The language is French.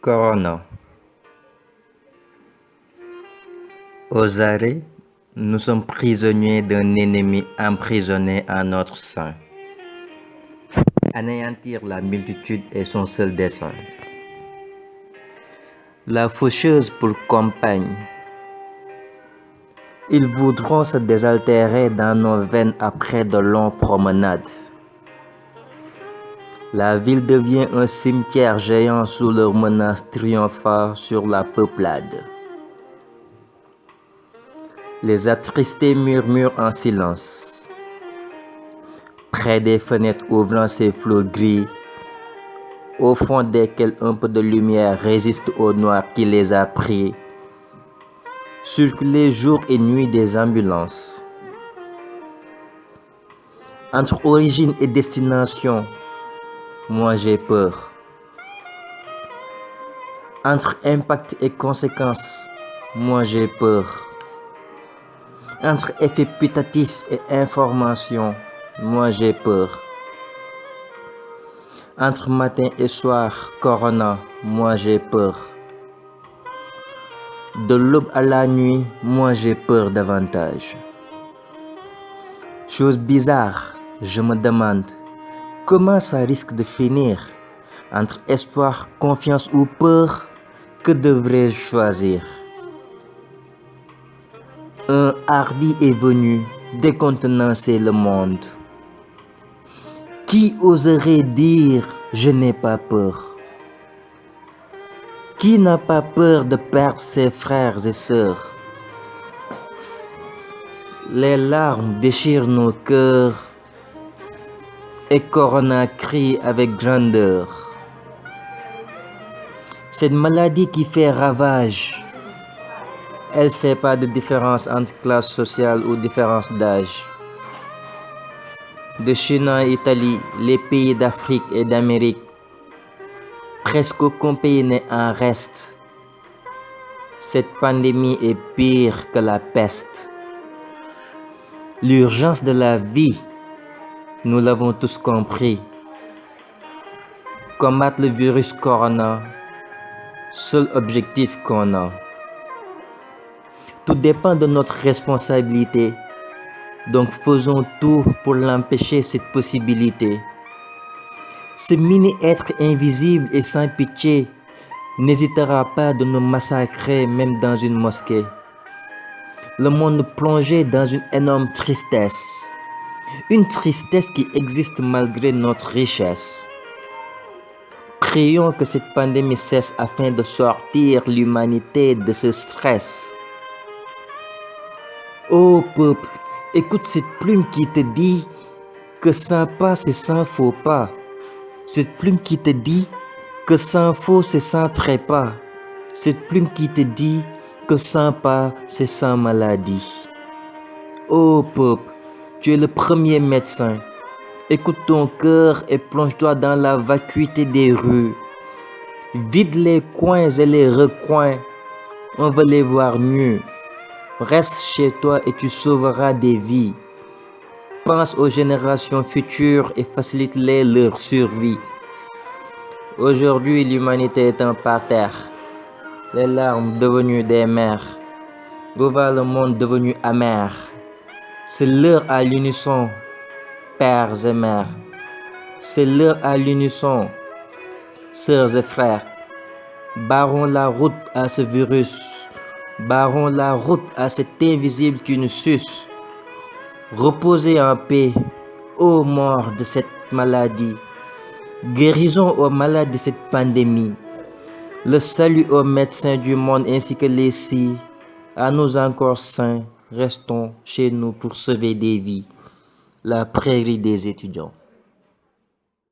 Corona. Aux arrêts, nous sommes prisonniers d'un ennemi emprisonné en notre sein. Anéantir la multitude est son seul dessein. La faucheuse pour compagne. Ils voudront se désaltérer dans nos veines après de longues promenades. La ville devient un cimetière géant sous leur menace triomphant sur la peuplade. Les attristés murmurent en silence. Près des fenêtres ouvrant ses flots gris, au fond desquels un peu de lumière résiste au noir qui les a pris, circulent jour et nuit des ambulances. Entre origine et destination, moi j'ai peur. Entre impact et conséquences, moi j'ai peur. Entre effet putatif et information, moi j'ai peur. Entre matin et soir, Corona, moi j'ai peur. De l'aube à la nuit, moi j'ai peur davantage. Chose bizarre, je me demande, comment ça risque de finir? Entre espoir, confiance ou peur, que devrais-je choisir? Un hardi est venu décontenancer le monde. Qui oserait dire je n'ai pas peur? Qui n'a pas peur de perdre ses frères et sœurs? Les larmes déchirent nos cœurs et Corona crie avec grandeur. Cette maladie qui fait ravage, elle fait pas de différence entre classe sociale ou différence d'âge. De Chine à Italie, les pays d'Afrique et d'Amérique, presque aucun pays n'est en reste. Cette pandémie est pire que la peste. L'urgence de la vie, nous l'avons tous compris. Combattre le virus Corona, seul objectif qu'on a. Tout dépend de notre responsabilité. Donc faisons tout pour l'empêcher cette possibilité. Ce mini-être invisible et sans pitié n'hésitera pas de nous massacrer même dans une mosquée. Le monde plongé dans une énorme tristesse. Une tristesse qui existe malgré notre richesse. Prions que cette pandémie cesse afin de sortir l'humanité de ce stress. Ô peuple, écoute cette plume qui te dit que sans pas c'est sans faux pas. Cette plume qui te dit que sans faux c'est sans trépas. Cette plume qui te dit que sans pas c'est sans maladie. Ô peuple, tu es le premier médecin. Écoute ton cœur et plonge-toi dans la vacuité des rues. Vide les coins et les recoins. On veut les voir mieux. Reste chez toi et tu sauveras des vies. Pense aux générations futures et facilite-les leur survie. Aujourd'hui, l'humanité est un parterre. Les larmes devenues des mers. Où va le monde devenu amer? C'est l'heure à l'unisson, pères et mères. C'est l'heure à l'unisson, sœurs et frères. Barrons la route à ce virus. Barrons la route à cet invisible qui nous suce. Reposez en paix, ô morts de cette maladie. Guérison aux malades de cette pandémie. Le salut aux médecins du monde ainsi que les si. À nous encore saints, restons chez nous pour sauver des vies. La prairie des étudiants.